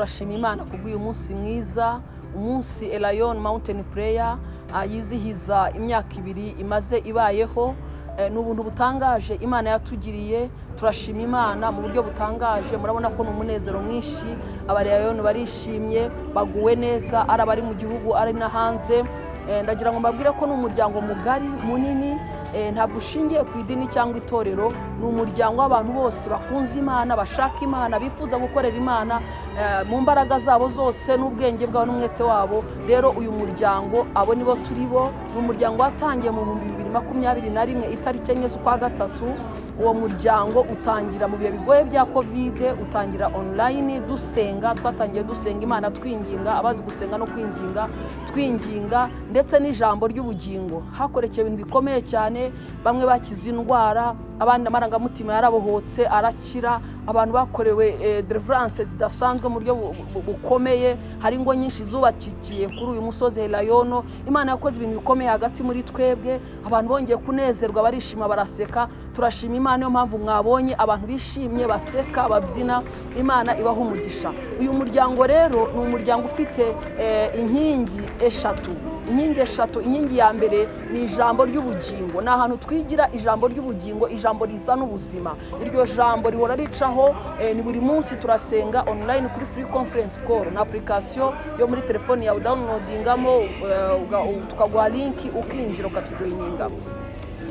turashima Imana kubw'uyu munsi mwiza, umunsi Elayon Mountain Prayer yizihiza imyaka 2 imaze ibayeho. N'ubuntu butangaje Imana yatugiriye, turashima Imana mu buryo butangaje. Murabona ko n'umunezero mwinshi, Elayon barishimye, baguwe neza, ari abari mu gihugu ari na hanze. Ndagira ngo mbabwire ko n'umuryango mugari munini, ntabwo ushingiye ku idini cyangwa itorero, ni umuryango w'abantu bose bakunze Imana, bashaka Imana, bifuza gukorera Imana mu mbaraga zabo zose n'ubwenge bwabo n'umwete wabo. Rero uyu muryango abo nibo turi bo, ni umuryango watangiye mu 2021 itariki 4 z'ukwa gatatu. Uwo muryango utangira mu bihe bigoye bya Covid, utangira online dusenga, twatangiye dusenga Imana twinginga, abazi gusenga no twinginga ndetse n'ijambo ry'ubugingo. Hakorekeye ibintu bikomeye cyane, bamwe bakize indwara, abandi amarangamutima yarabohotse arakira, abantu bakorewe deliverance zidasanzwe mu buryo bukomeye. Hari ingo nyinshi zubakikiye kuri uyu musozi Elayon. Imana yakoze ibintu bikomeye hagati muri twebwe, abantu bongeye kunezerwa, barishima, baraseka. Turashima Imana, niyo mpamvu mwabonye abantu bishimye, baseka, babyina. Imana ibaha umugisha. Uyu muryango rero ni umuryango ufite inkingi eshatu. Inkingi ya mbere ni ijambo ry'ubugingo. Ni ahantu twigira ijambo ry'ubugingo, ijambo riza n'ubuzima. Iryo jambo rihora ricaho, ni buri munsi turasenga online kuri free conference call na application yo muri telefone yawe, downloadingamo tukaguha link ukinjira ukatujoininga.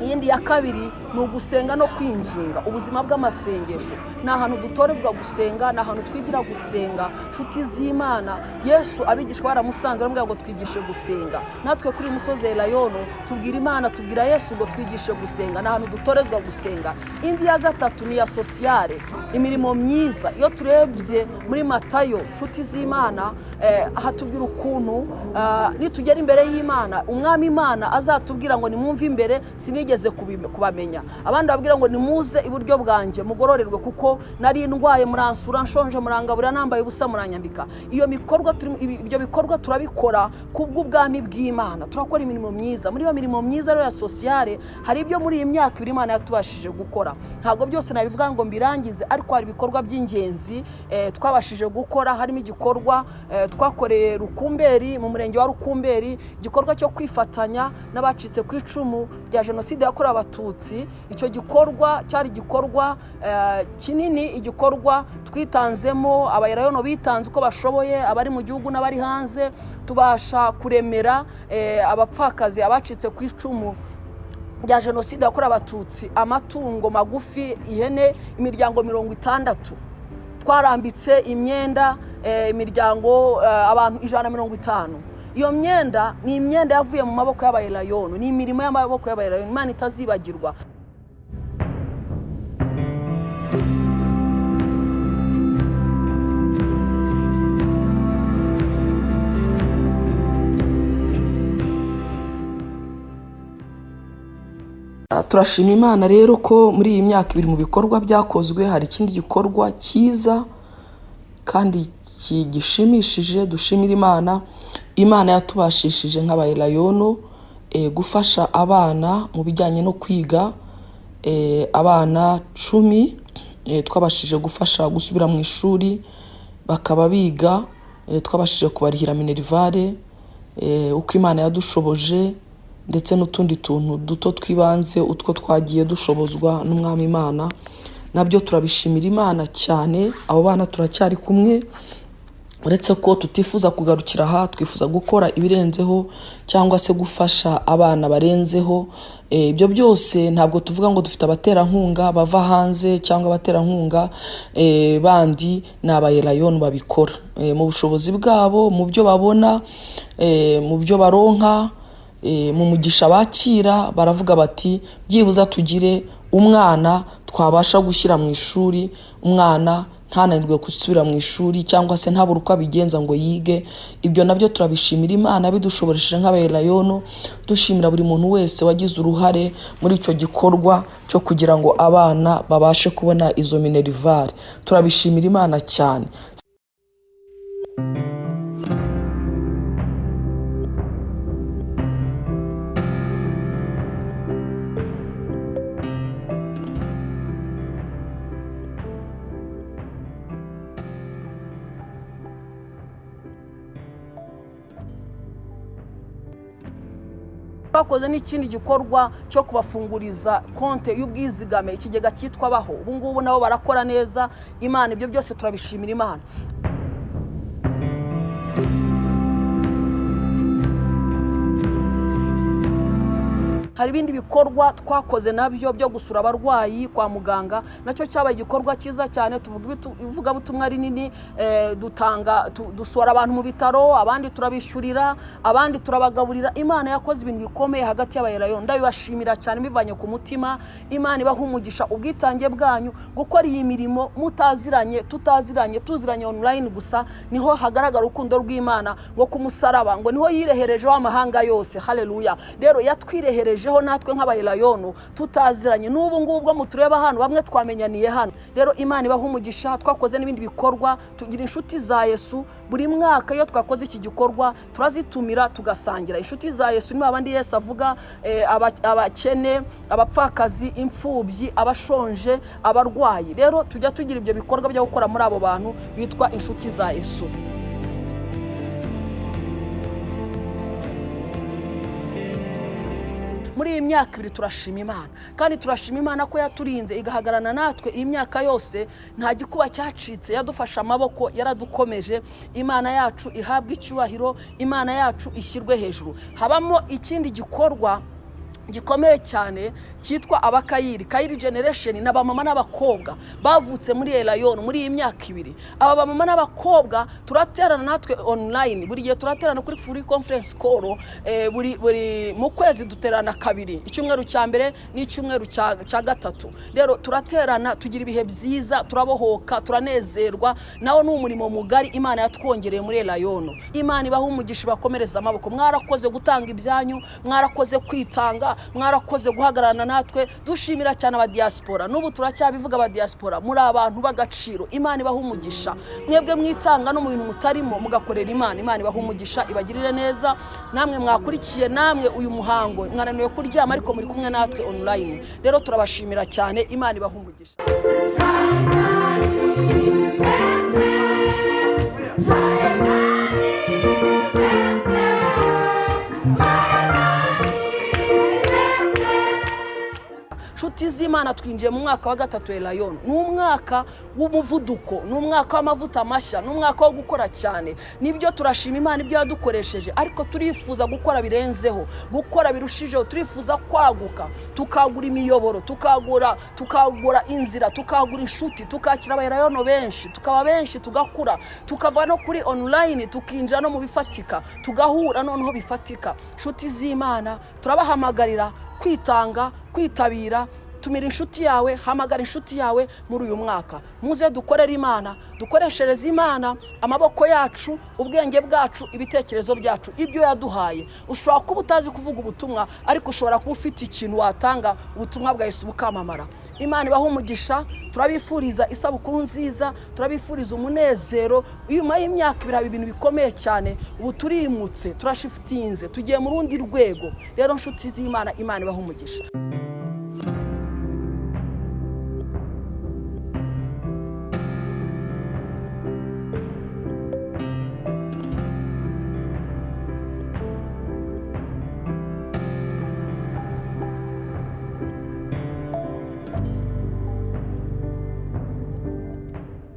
Iyindi ya kabiri ni ugusenga no kwinginga, ubuzima bw'amasengesho. Ni ahantu dutorezwa gusenga, ni ahantu twigira gusenga. Nshuti z'Imana, Yesu abigishwa baramusanze baramubwira ngo twigishe gusenga. Natwe kuri musozi Elayon tubwira Imana, tubwira Yesu ngo twigishe gusenga. Ni ahantu dutorezwa gusenga. Indi ya gatatu ni ya sociale, imirimo myiza. Iyo turebye muri Matayo, nshuti z'Imana, hatubwira ukuntu nitugera imbere y'Imana, umwami Imana azatubwira ngo nimwumve imbere sinigeze kubamenya. Abandi babwira ngo nimuze iburyo bwanjye mugororerwe, kuko nari ndwaye muransura, nshonje murangabura, nambaye ubusa muranyambika. Ibyo bikorwa turabikora kubw'ubwami bw'Imana. Turakora imirimo myiza. Muri iyo mirimo myiza rero ya sociale, hari ibyo muri iyi myaka 2 Imana yatubashije gukora. Ntabwo byose nabivuga ngo mbirangize, ariko hari ibikorwa by'ingenzi twabashije gukora. Harimo igikorwa twakoreye Rukumberi, mu murenge wa Rukumberi, igikorwa cyo kwifatanya n'abacitse ku icumu rya Jenoside yakorewe Abatutsi. Icyo gikorwa cyari igikorwa kinini, igikorwa twitanzemo, Elayon bitanze uko bashoboye, abari mu gihugu n'abari hanze. Tubasha kuremera abapfakazi, abacitse ku icumu rya Jenoside yakorewe Abatutsi amatungo magufi, ihene, imiryango 60. Twarambitse imyenda imiryango abantu 150. Iyo myenda ni imyenda yavuye mu maboko y'Elayon, ni imirimo y'amaboko y'Elayon. Imana itazibagirwa. Turashima Imana rero ko muri iyi myaka 2 mu bikorwa byakozwe hari ikindi gikorwa cyiza kandi gishimishije. Dushimira Imana yatubashishije nk'Elayon gufasha abana mu bijyanye no kwiga. Abana 10 twabashije gufasha gusubira mu ishuri bakaba biga. Twabashije kubarihira minerivare uko Imana yadushoboje, ndetse n'utundi tuntu duto twibanze utwo twagiye dushobozwa n'umwami Imana. Nabyo turabishimira Imana cyane. Abo bana turacyari kumwe, uretse ko tutifuza kugarukira aha, twifuza gukora ibirenzeho cyangwa se gufasha abana barenzeho. Ibyo byose ntabwo tuvuga ngo dufite abaterankunga bava hanze cyangwa abaterankunga bandi, ni Elayon babikora mu bushobozi bwabo, mu byo babona, mu byo baronka, mu mugisha bakira. Baravuga bati byibuza tugire umwana twabasha gushyira mu ishuri, umwana ntananirwe gusubira mu ishuri cyangwa se ntabura uko abigenza ngo yige. Ibyo nabyo turabishimira Imana bidushoboresheje nk'Elayon. Dushimira buri muntu wese wagize uruhare muri icyo gikorwa cyo kugira ngo abana babashe kubona izo minerivare. Turabishimira Imana cyane. twakoze n'ikindi gikorwa cyo kubafunguriza konte y'ubwizigame, ikigega cyitwa Baho. Ubu ngubu nabo barakora neza. Imana ibyo byose turabishimira Imana. Hari ibindi bikorwa twakoze nabyo byo gusura abarwayi kwa muganga, nacyo cyabaye igikorwa cyiza cyane. Tuvuga ivuga butumwa rinini, dusura abantu mu bitaro, abandi turabishyurira, abandi turabagaburira. Imana yakoze ibintu bikomeye hagati y'abayerayo, ndabibashimira cyane bivanye ku mutima. Imana ibaha umugisha ubwitange bwanyu gukora iyi mirimo mutaziranye, tutaziranye, tuziranye online gusa, niho hagaragara urukundo rw'Imana ngo kumusaraba, ngo niho yireherejeho amahanga yose. Haleluya. Rero yatwirehereje natwe nk'abayelayono tutaziranye. N'ubu ngubwo mutureba hano bamwe twamenyaniye hano. Rero Imana ibaha umugisha. Twakoze n'ibindi bikorwa, tugira inshuti za Yesu. Buri mwaka iyo twakoze iki gikorwa turazitumira tugasangira. Inshuti za Yesu ni abandi Yesu avuga, abakene, abapfakazi, imfubyi, abashonje, abarwayi. Rero tujya tugira ibyo bikorwa byo gukora muri abo bantu bitwa inshuti za Yesu. Muri iyi myaka 2 turashima Imana, kandi turashima Imana ko yaturinze igahagarana natwe iyi myaka yose. Nta gikuba cyacitse, yadufasha amaboko, yaradukomeje. Imana yacu ihabwa icyubahiro, Imana yacu ishyirwe hejuru. Habamo ikindi gikorwa gikomeye cyane cyitwa abakayiri, Kayiri generation, n'abamama n'abakobwa bavutse muri Elayono muri iyi myaka 2. Aba bamama n'abakobwa turaterana natwe online, buri gihe turaterana kuri free conference call, buri mu kwezi duterana 2, icyumweru cya mbere n'icyumweru cya gatatu. Rero turaterana, tugira ibihe byiza, turabohoka, turanezerwa. Nawo ni umurimo mugari Imana yatwongereye muri Elayono. Imana ibaha umugisha, bakomereza amaboko. Mwarakoze gutanga ibyanyu, mwarakoze kwitanga, mwarakoze guhagararana natwe. Dushimira cyane aba diaspora, n'ubu turacyabivuga aba diaspora, muri abantu bagaciro. Imana ibaha umugisha. Mwebwe mwitanga no mu bintu mutarimo mugakorera Imana. Imana ibaha umugisha, ibagirire neza. Namwe mwakurikiye namwe uyu muhango, mwananiwe kuryama ariko muri kumwe natwe online. Rero turabashimira cyane. Imana ibaha umugisha. Nshuti z'Imana, twinjiye mu mwaka wa 3 Elayono. Ni umwaka w'umuvuduko, ni umwaka w'amavuta mashya, ni umwaka wo gukora cyane. Nibyo turashima Imana ibyo yadukoresheje, ariko turifuza gukora birenzeho, gukora birushijeho. Turifuza kwaguka, tukagura imiyoboro, tukagura inzira, tukagura inshuti, tukakira abayerayono benshi, tukaba benshi, tugakura, tukava no kuri online tukinjira no mu bifatika, tugahura noneho bifatika. Nshuti z'Imana, turabahamagarira kwitanga, kwitabira. Tumira inshuti yawe, hamagara inshuti yawe muri uyu mwaka. Muze dukorera Imana, dukoreshereze Imana amaboko yacu, ubwenge bwacu, ibitekerezo byacu, ibyo yaduhaye. Ushobora kuba utazi kuvuga ubutumwa, ariko ushobora kuba ufite ikintu watanga, ubutumwa bwa Yesu bukamamara. Imana ibaha umugisha. Turabifuriza isabukuru nziza, turabifuriza umunezero. Nyuma y'imyaka 2 ibintu bikomeye cyane. Ubu turimutse, turashiftinze, tugiye mu rundi rwego. Rero nshuti z'Imana, Imana ibaha umugisha.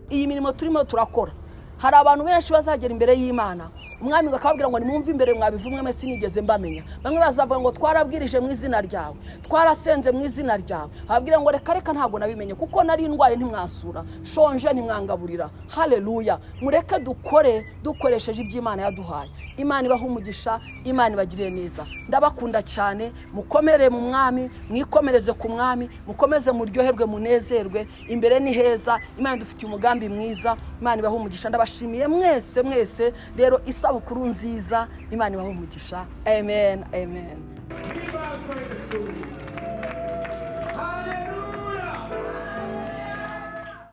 Iyi mirimo turimo turakora, hari abantu benshi bazagera imbere y'Imana. Umwami akababwira ngo nimumve imbere mwabivumwe mwe sinigeze mbamenya. Bamwe bazavuga ngo twarabwirije mu izina ryawe, twarasenze mu izina ryawe. Ababwira ngo reka ntabwo nabimenye, kuko nari ndwaye ntimwasura, shonje ntimwangaburira. Haleluya. Mureke dukore dukoresheje iby'Imana yaduhaye. Imana ibaha umugisha, Imana ibagirire neza. Ndabakunda cyane. Mukomere mu Mwami, mwikomereze ku Mwami, mukomeze muryoherwe, munezerwe. Imbere ni heza. Imana dufitiye umugambi mwiza. Imana ibaha umugisha. Ndabashimiye mwese. Rero isabukuru nziza. Imana ibaha umugisha. Amen.